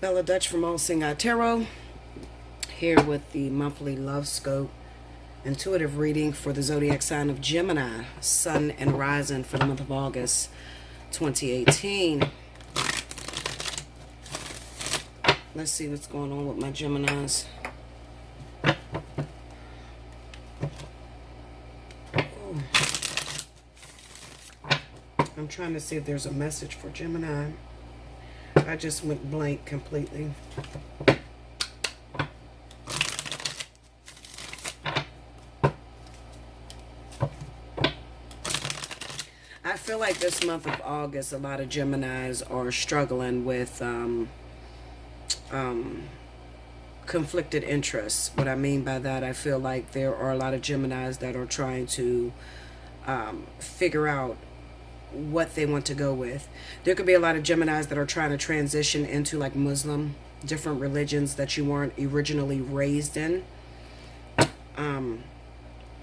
Bella Dutch from Allseeingeyetarot, here with the monthly love scope intuitive reading for the zodiac sign of Gemini, Sun and Rising for the month of August 2018. Let's see what's going on with my Geminis. Ooh. I'm trying to see if there's a message for Gemini. I just went blank completely. I feel like this month of August, a lot of Geminis are struggling with conflicted interests. What I mean by that, I feel like there are a lot of Geminis that are trying to figure out what they want to go with. There could be a lot of Geminis that are trying to transition into like Muslim, different religions that you weren't originally raised in.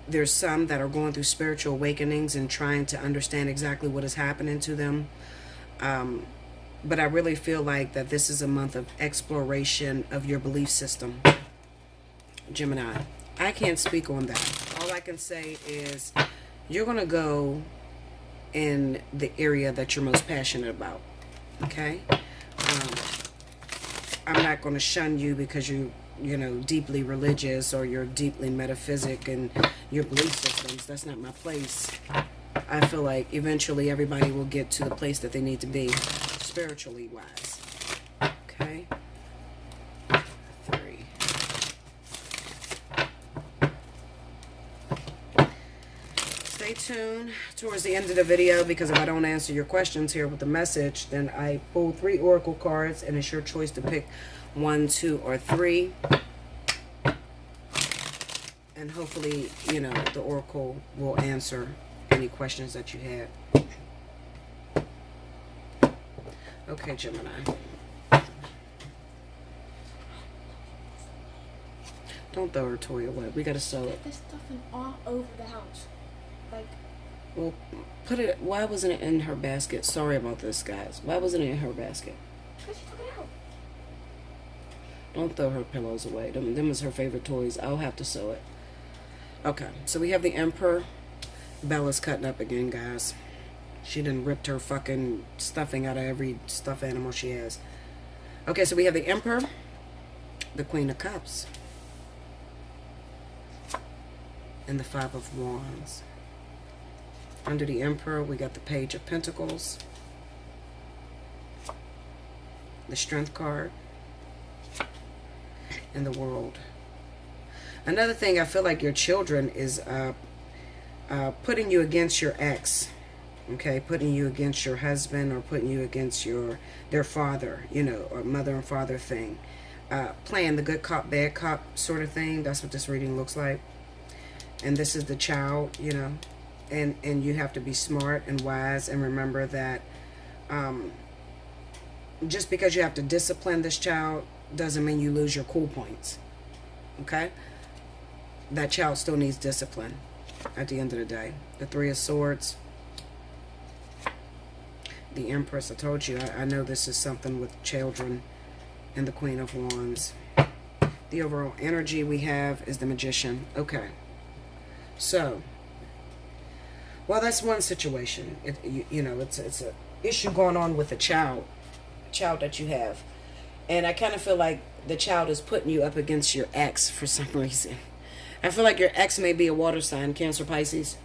There's some that are going through spiritual awakenings and trying to understand exactly what is happening to them. But I really feel like that this is a month of exploration of your belief system, Gemini. I can't speak on that. All I can say is you're going to go in the area that you're most passionate about. Okay? I'm not going to shun you because you know, deeply religious or you're deeply metaphysic in your belief systems. That's not my place. I feel like eventually everybody will get to the place that they need to be spiritually wise. Okay? 3. Stay tuned towards the end of the video, because if I don't answer your questions here with the message, then I pull 3 oracle cards and it's your choice to pick 1, 2, or 3. And hopefully, you know, the oracle will answer any questions that you have. Okay, Gemini. Don't throw her toy away. We gotta sew it. There's stuff all over the house. Like, well, put it. Why wasn't it in her basket? Sorry about this, guys. Why wasn't it in her basket? because she took it out. Don't throw her pillows away. Them is her favorite toys. I'll have to sew it. Okay, so we have the Emperor. Bella's cutting up again, guys. She done ripped her fucking stuffing out of every stuffed animal she has. Okay, so we have the Emperor, the Queen of Cups, and the 5 of Wands. Under the Emperor, we got the Page of Pentacles, the Strength card, and the World. Another thing, I feel like your children is putting you against your ex. Okay, putting you against your husband, or putting you against their father, you know, or mother and father thing. Playing the good cop, bad cop sort of thing. That's what this reading looks like. And this is the child, you know. And you have to be smart and wise and remember that just because you have to discipline this child doesn't mean you lose your cool points. Okay? That child still needs discipline at the end of the day. The 3 of Swords. The Empress, I told you, I know this is something with children, and the Queen of Wands. The overall energy we have is the Magician. Okay. So, well, that's one situation. You know, it's a issue going on with a child that you have. And I kind of feel like the child is putting you up against your ex for some reason. I feel like your ex may be a water sign, Cancer, Pisces.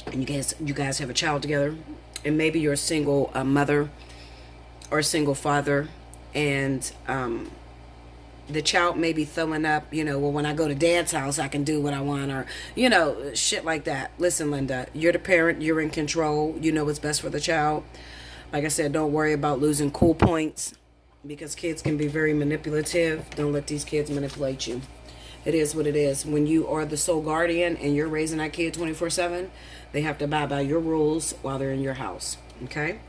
And you guys have a child together. And maybe you're a single mother or a single father. And the child may be throwing up, you know, well, when I go to dad's house, I can do what I want, or, you know, shit like that. Listen, Linda, you're the parent. You're in control. You know what's best for the child. Like I said, don't worry about losing cool points, because kids can be very manipulative. Don't let these kids manipulate you. It is what it is. When you are the sole guardian and you're raising that kid 24/7, they have to abide by your rules while they're in your house. Okay?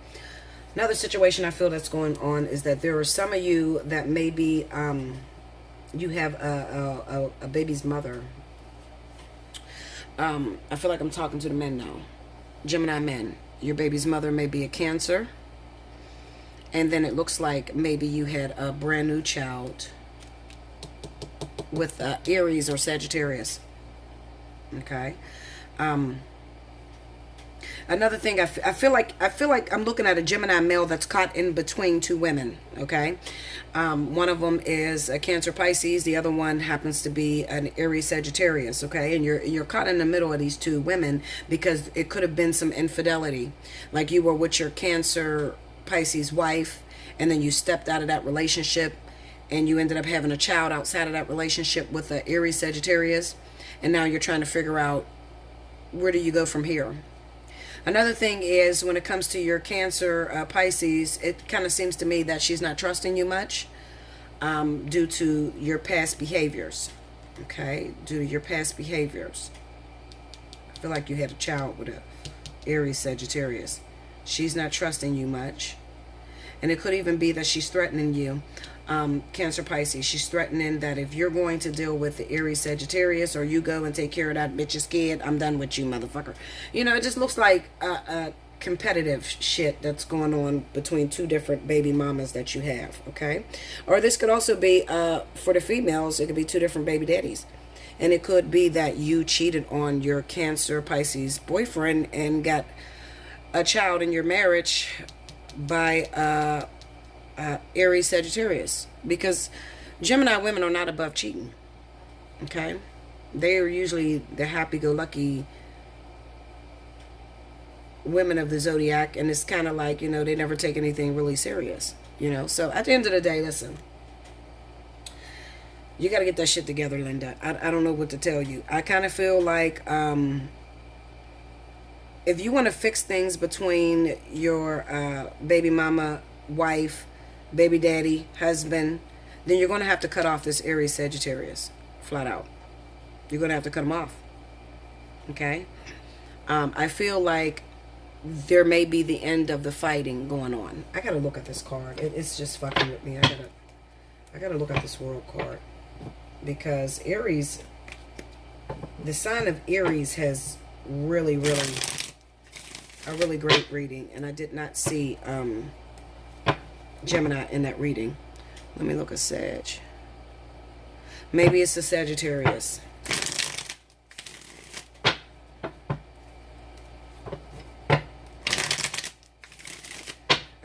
Another situation I feel that's going on is that there are some of you that maybe you have a baby's mother. I feel like I'm talking to the men now. Gemini men. Your baby's mother may be a Cancer. And then it looks like maybe you had a brand new child with Aries or Sagittarius. Okay. Another thing, I feel like I'm looking at a Gemini male that's caught in between two women. Okay. One of them is a Cancer Pisces. The other one happens to be an Aries Sagittarius. Okay. And you're caught in the middle of these two women because it could have been some infidelity. Like you were with your Cancer Pisces wife, and then you stepped out of that relationship and you ended up having a child outside of that relationship with the Aries Sagittarius, and now you're trying to figure out where do you go from here. Another thing is when it comes to your Cancer Pisces, it kind of seems to me that she's not trusting you much due to your past behaviors. Okay, due to your past behaviors. I feel like you had a child with a Aries Sagittarius. She's not trusting you much. And it could even be that she's threatening you. Cancer Pisces, she's threatening that if you're going to deal with the Aries Sagittarius, or you go and take care of that bitch's kid, I'm done with you, motherfucker. You know, it just looks like a competitive shit that's going on between two different baby mamas that you have, okay? Or this could also be, for the females, it could be two different baby daddies. And it could be that you cheated on your Cancer Pisces boyfriend and got a child in your marriage by Aries Sagittarius, because Gemini women are not above cheating. Okay, they are usually the happy-go-lucky women of the zodiac, and it's kind of like, you know, they never take anything really serious, you know. So at the end of the day, listen, you got to get that shit together, Linda. I don't know what to tell you. I kind of feel like if you want to fix things between your baby mama, wife, baby daddy, husband, then you're going to have to cut off this Aries Sagittarius, flat out. You're going to have to cut them off. Okay? I feel like there may be the end of the fighting going on. I got to look at this card. It's just fucking with me. I got to look at this World card, because Aries, the sign of Aries has really a really great reading, and I did not see Gemini in that reading. Let me look at Sag. Maybe it's the Sagittarius.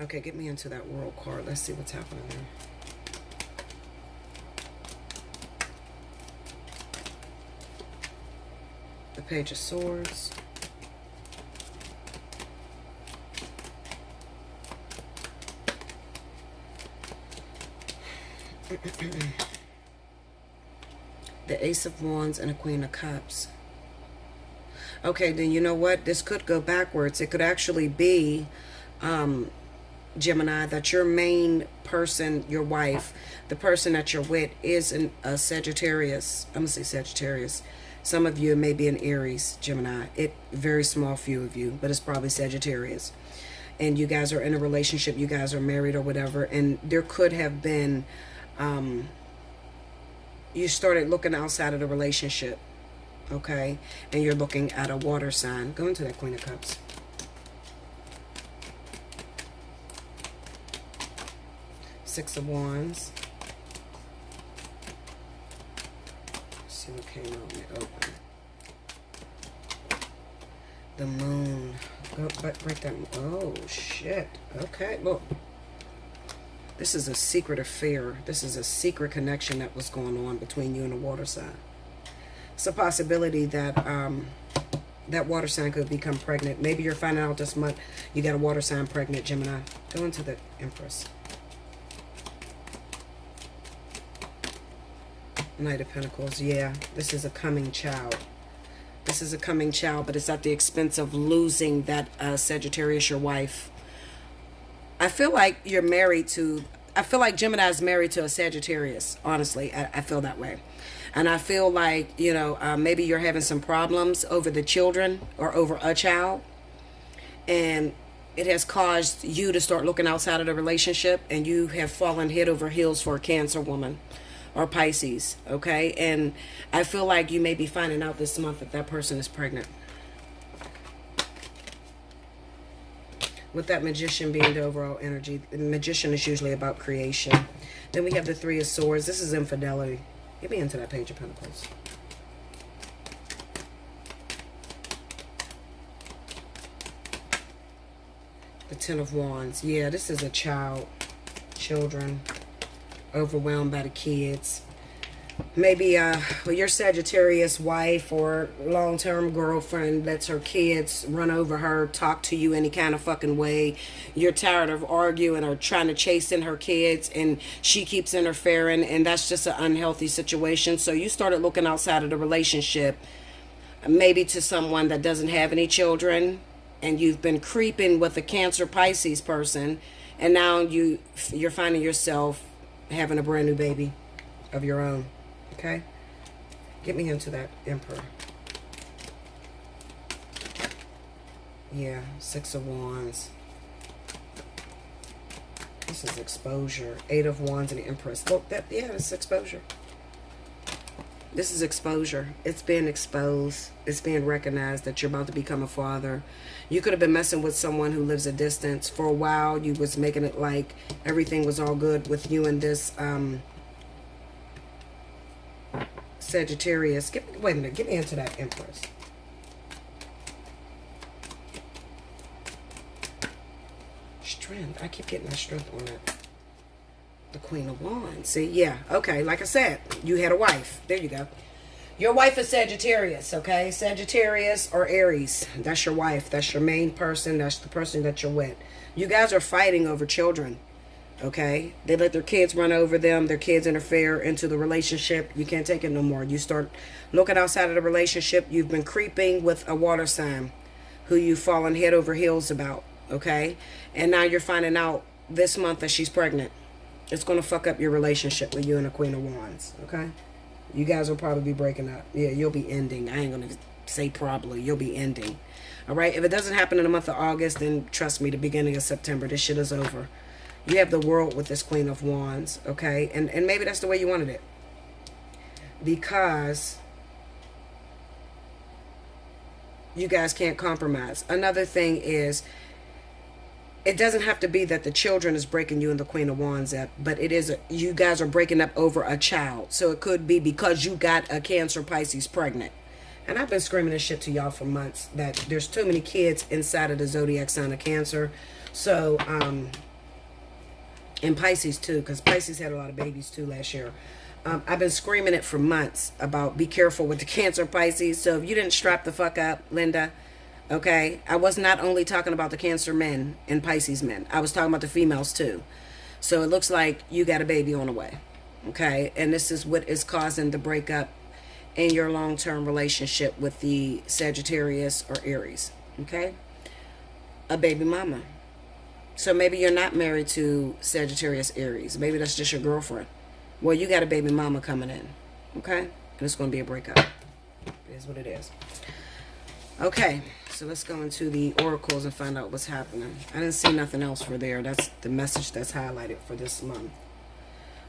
Okay, get me into that World card. Let's see what's happening there. The Page of Swords. The Ace of Wands and a Queen of Cups. Okay, then you know what? This could go backwards. It could actually be, Gemini, that your main person, your wife, the person that you're with, is a Sagittarius. I'm going to say Sagittarius. Some of you may be an Aries, Gemini. Very small few of you, but it's probably Sagittarius. And you guys are in a relationship. You guys are married or whatever. And there could have been... you started looking outside of the relationship, okay, and you're looking at a water sign. Go into that Queen of Cups. Six of Wands. Let's see what came out in the open. The Moon. Go break that. Oh shit. Okay, look. This is a secret affair. This is a secret connection that was going on between you and a water sign. It's a possibility that that water sign could become pregnant. Maybe you're finding out this month you got a water sign pregnant, Gemini. Go into the Empress. Knight of Pentacles. Yeah, this is a coming child. This is a coming child, but it's at the expense of losing that Sagittarius, your wife. I feel like you're married to... I feel like Gemini is married to a Sagittarius. Honestly, I feel that way. And I feel like, you know, maybe you're having some problems over the children or over a child. And it has caused you to start looking outside of the relationship. And you have fallen head over heels for a Cancer woman or Pisces. Okay? And I feel like you may be finding out this month that that person is pregnant. with that Magician being the overall energy. The Magician is usually about creation. Then we have the Three of Swords. This is infidelity. Get me into that Page of Pentacles. The Ten of Wands. Yeah, this is a child. Children. Overwhelmed by the kids. Maybe your Sagittarius wife or long-term girlfriend lets her kids run over her, talk to you any kind of fucking way. You're tired of arguing or trying to chase in her kids, and she keeps interfering, and that's just an unhealthy situation. So you started looking outside of the relationship, maybe to someone that doesn't have any children, and you've been creeping with a Cancer Pisces person, and now you're finding yourself having a brand new baby of your own. Okay, get me into that Emperor. Yeah, Six of Wands. This is exposure. Eight of Wands and the Empress. Look, it's exposure. This is exposure. It's being exposed. It's being recognized that you're about to become a father. You could have been messing with someone who lives a distance. For a while, you was making it like everything was all good with you and this Sagittarius. Wait a minute. Get me into that Empress. Strength. I keep getting that strength on it. The Queen of Wands. See, yeah. Okay, like I said, you had a wife. There you go. Your wife is Sagittarius, okay? Sagittarius or Aries. That's your wife. That's your main person. That's the person that you're with. You guys are fighting over children. Okay, they let their kids run over them. Their kids interfere into the relationship. You can't take it no more. You start looking outside of the relationship. You've been creeping with a water sign who you've fallen head over heels about. Okay, and now you're finding out this month that she's pregnant. It's going to fuck up your relationship with you and the Queen of Wands. Okay, you guys will probably be breaking up. Yeah, you'll be ending. I ain't going to say probably. You'll be ending. All right, if it doesn't happen in the month of August, then trust me, the beginning of September, this shit is over. You have the World with this Queen of Wands, okay? And maybe that's the way you wanted it. Because you guys can't compromise. Another thing is, it doesn't have to be that the children is breaking you and the Queen of Wands up, but it is, you guys are breaking up over a child. So it could be because you got a Cancer Pisces pregnant. And I've been screaming this shit to y'all for months, that there's too many kids inside of the zodiac sign of Cancer. So, and Pisces too, because Pisces had a lot of babies too last year. I've been screaming it for months about be careful with the Cancer Pisces. So if you didn't strap the fuck up, Linda, okay, I was not only talking about the Cancer men and Pisces men. I was talking about the females too. So it looks like you got a baby on the way, okay? And this is what is causing the breakup in your long-term relationship with the Sagittarius or Aries, okay? A baby mama. So maybe you're not married to Sagittarius Aries. Maybe that's just your girlfriend. Well, you got a baby mama coming in. Okay? And it's going to be a breakup. It is what it is. Okay. So let's go into the oracles and find out what's happening. I didn't see nothing else for there. That's the message that's highlighted for this month.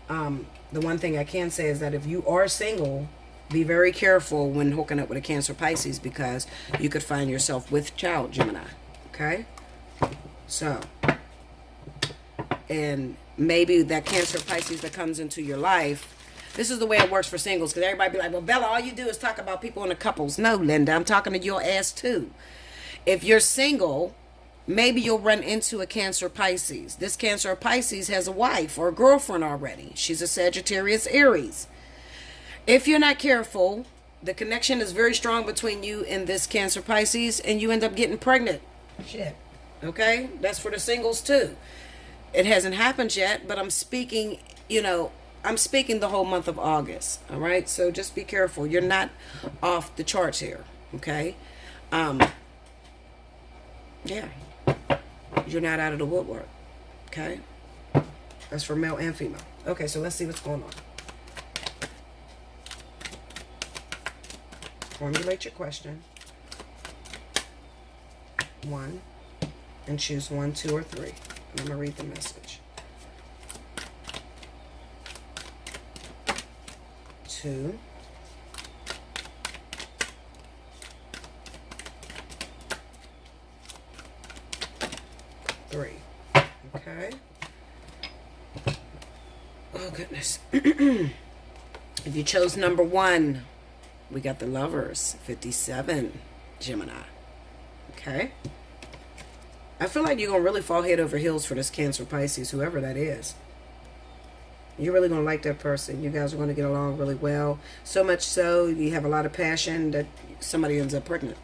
The one thing I can say is that if you are single, be very careful when hooking up with a Cancer Pisces, because you could find yourself with child Gemini. Okay? So, and maybe that Cancer Pisces that comes into your life, this is the way it works for singles, because everybody be like, well, Bella, all you do is talk about people in the couples. No, Linda, I'm talking to your ass too. If you're single, maybe you'll run into a Cancer Pisces. This Cancer Pisces has a wife or a girlfriend already. She's a Sagittarius Aries. If you're not careful, the connection is very strong between you and this Cancer Pisces, and you end up getting pregnant. Shit. Okay, that's for the singles too. It hasn't happened yet, but I'm speaking, I'm speaking the whole month of August. All right, so just be careful. You're not off the charts here. Okay, yeah, you're not out of the woodwork. Okay, that's for male and female. Okay, so let's see what's going on. Formulate your question. 1. And choose 1, 2, or 3. And I'm going to read the message. 2. 3. 3. Okay. Oh, goodness. If you chose number 1, we got the Lovers, 57, Gemini. Okay. I feel like you're going to really fall head over heels for this Cancer, Pisces, whoever that is. You're really going to like that person. You guys are going to get along really well. So much so, you have a lot of passion that somebody ends up pregnant.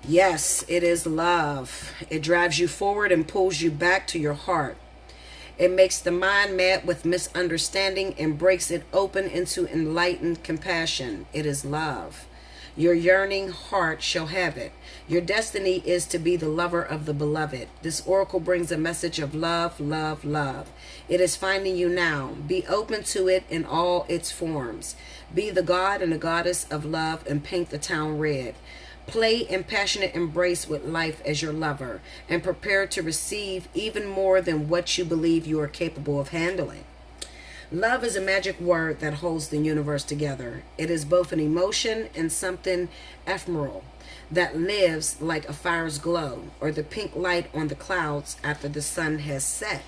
Yes, it is love. It drives you forward and pulls you back to your heart. It makes the mind mad with misunderstanding and breaks it open into enlightened compassion. It is love. Your yearning heart shall have it. Your destiny is to be the lover of the beloved. This oracle brings a message of love, love, love. It is finding you now. Be open to it in all its forms. Be the god and the goddess of love and paint the town red. Play in passionate embrace with life as your lover and prepare to receive even more than what you believe you are capable of handling. Love is a magic word that holds the universe together. It is both an emotion and something ephemeral that lives like a fire's glow or the pink light on the clouds after the sun has set.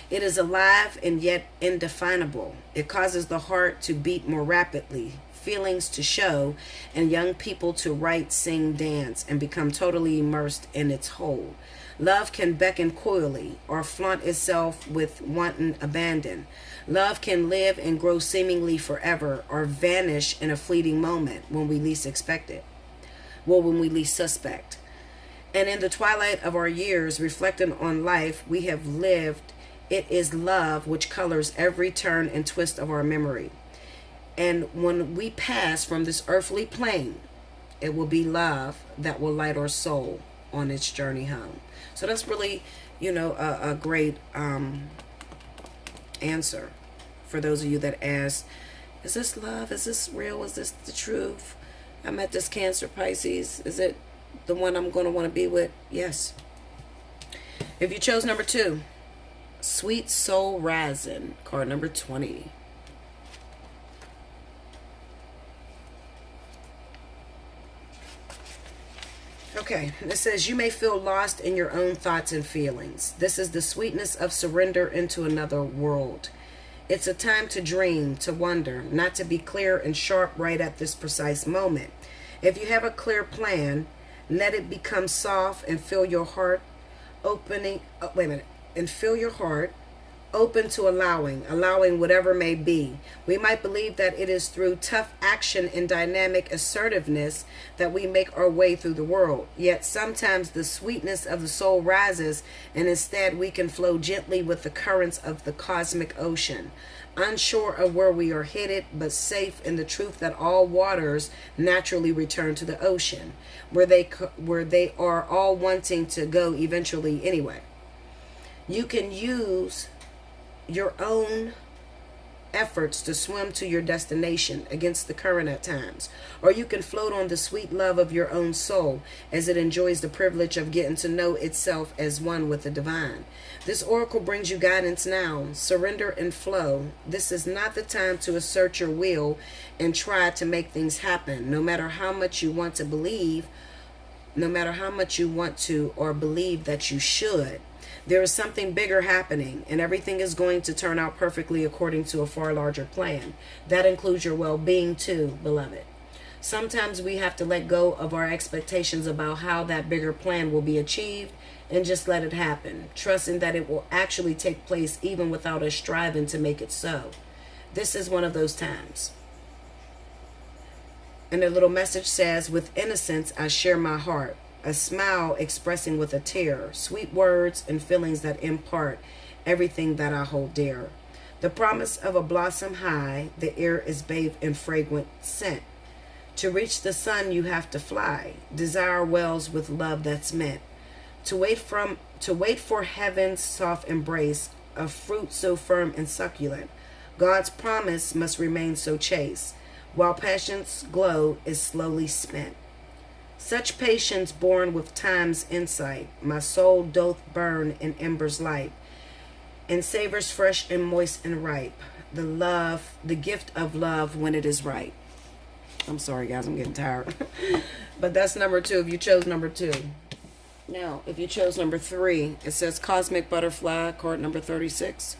It is alive and yet indefinable. It causes the heart to beat more rapidly, feelings to show, and young people to write, sing, dance, and become totally immersed in its whole. Love can beckon coyly or flaunt itself with wanton abandon. Love can live and grow seemingly forever or vanish in a fleeting moment when we least expect it. Well, when we least suspect. And in the twilight of our years, reflecting on life we have lived, it is love which colors every turn and twist of our memory. And when we pass from this earthly plane, it will be love that will light our soul on its journey home. So that's really, a great answer for those of you that ask, is this love? Is this real? Is this the truth? I met this Cancer, Pisces. Is it the one I'm going to want to be with? Yes. If you chose number 2, Sweet Soul Rising, card number 20. Okay, it says, you may feel lost in your own thoughts and feelings. This is the sweetness of surrender into another world. It's a time to dream, to wonder, not to be clear and sharp right at this precise moment. If you have a clear plan, let it become soft and feel your heart and feel your heart open to allowing whatever may be. We might believe that it is through tough action and dynamic assertiveness that we make our way through the world. Yet sometimes the sweetness of the soul rises, and instead we can flow gently with the currents of the cosmic ocean, unsure of where we are headed, but safe in the truth that all waters naturally return to the ocean, where they are all wanting to go eventually anyway. You can use your own efforts to swim to your destination against the current at times, or you can float on the sweet love of your own soul as it enjoys the privilege of getting to know itself as one with the divine. This oracle brings you guidance now. Surrender and flow. This is not the time to assert your will and try to make things happen, no matter how much you want to believe, or believe that you should. There is something bigger happening, and everything is going to turn out perfectly according to a far larger plan. That includes your well-being too, beloved. Sometimes we have to let go of our expectations about how that bigger plan will be achieved and just let it happen, trusting that it will actually take place even without us striving to make it so. This is one of those times. And the little message says, with innocence I share my heart. A smile expressing with a tear, sweet words and feelings that impart everything that I hold dear. The promise of a blossom high, the air is bathed in fragrant scent. To reach the sun you have to fly, desire wells with love that's meant. To wait for heaven's soft embrace, a fruit so firm and succulent. God's promise must remain so chaste, while passion's glow is slowly spent. Such patience born with time's insight, my soul doth burn in embers light, and savors fresh and moist and ripe, the gift of love when it is right. I'm sorry guys, I'm getting tired. But that's number 2, if you chose number 2. Now, if you chose number 3, it says Cosmic Butterfly, card number 36.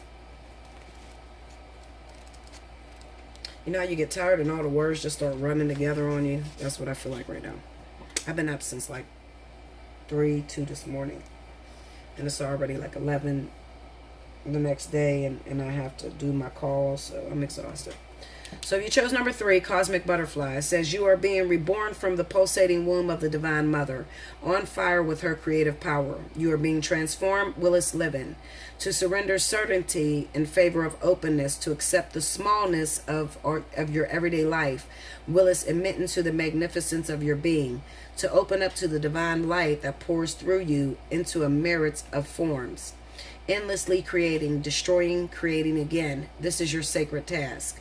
You know how you get tired and all the words just start running together on you? That's what I feel like right now. I've been up since like 2 this morning. And it's already like 11 the next day, and I have to do my calls, so I'm exhausted. So if you chose number 3, Cosmic Butterfly, it says you are being reborn from the pulsating womb of the Divine Mother, on fire with her creative power. You are being transformed, Willis living, to surrender certainty in favor of openness, to accept the smallness of your everyday life, Willis admitting to the magnificence of your being, to open up to the divine light that pours through you into a myriad of forms, endlessly creating, destroying, creating again. This is your sacred task.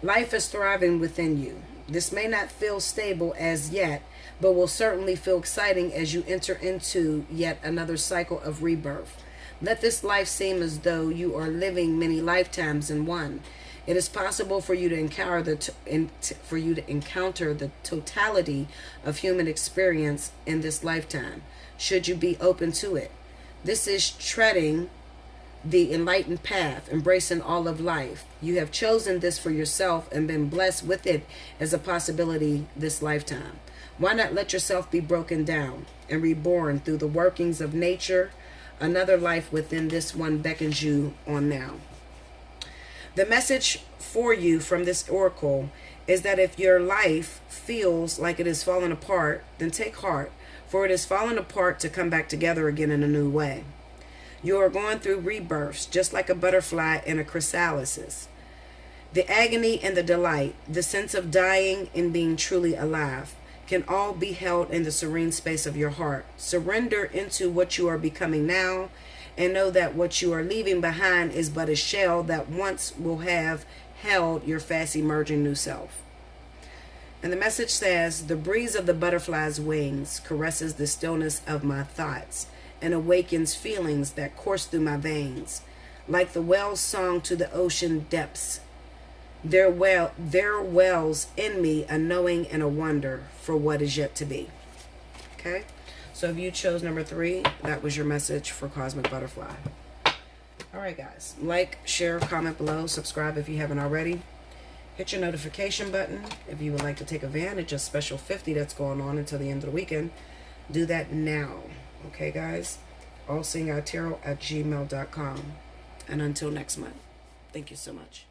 Life is thriving within you. This may not feel stable as yet, but will certainly feel exciting as you enter into yet another cycle of rebirth. Let this life seem as though you are living many lifetimes in one. It is possible for you to encounter the totality of human experience in this lifetime, should you be open to it. This is treading the enlightened path, embracing all of life. You have chosen this for yourself and been blessed with it as a possibility this lifetime. Why not let yourself be broken down and reborn through the workings of nature? Another life within this one beckons you on now. The message for you from this oracle is that if your life feels like it is falling apart, then take heart, for it is falling apart to come back together again in a new way. You are going through rebirths, just like a butterfly in a chrysalis. The agony and the delight, the sense of dying and being truly alive, can all be held in the serene space of your heart. Surrender into what you are becoming now, and know that what you are leaving behind is but a shell that once will have held your fast emerging new self. And the message says, the breeze of the butterfly's wings caresses the stillness of my thoughts and awakens feelings that course through my veins. Like the whale's song to the ocean depths, there wells in me a knowing and a wonder for what is yet to be. Okay? So if you chose number 3, that was your message for Cosmic Butterfly. All right, guys. Like, share, comment below. Subscribe if you haven't already. Hit your notification button if you would like to take advantage of special 50 that's going on until the end of the weekend. Do that now. Okay, guys? Allseeingeyetarot@gmail.com. And until next month, thank you so much.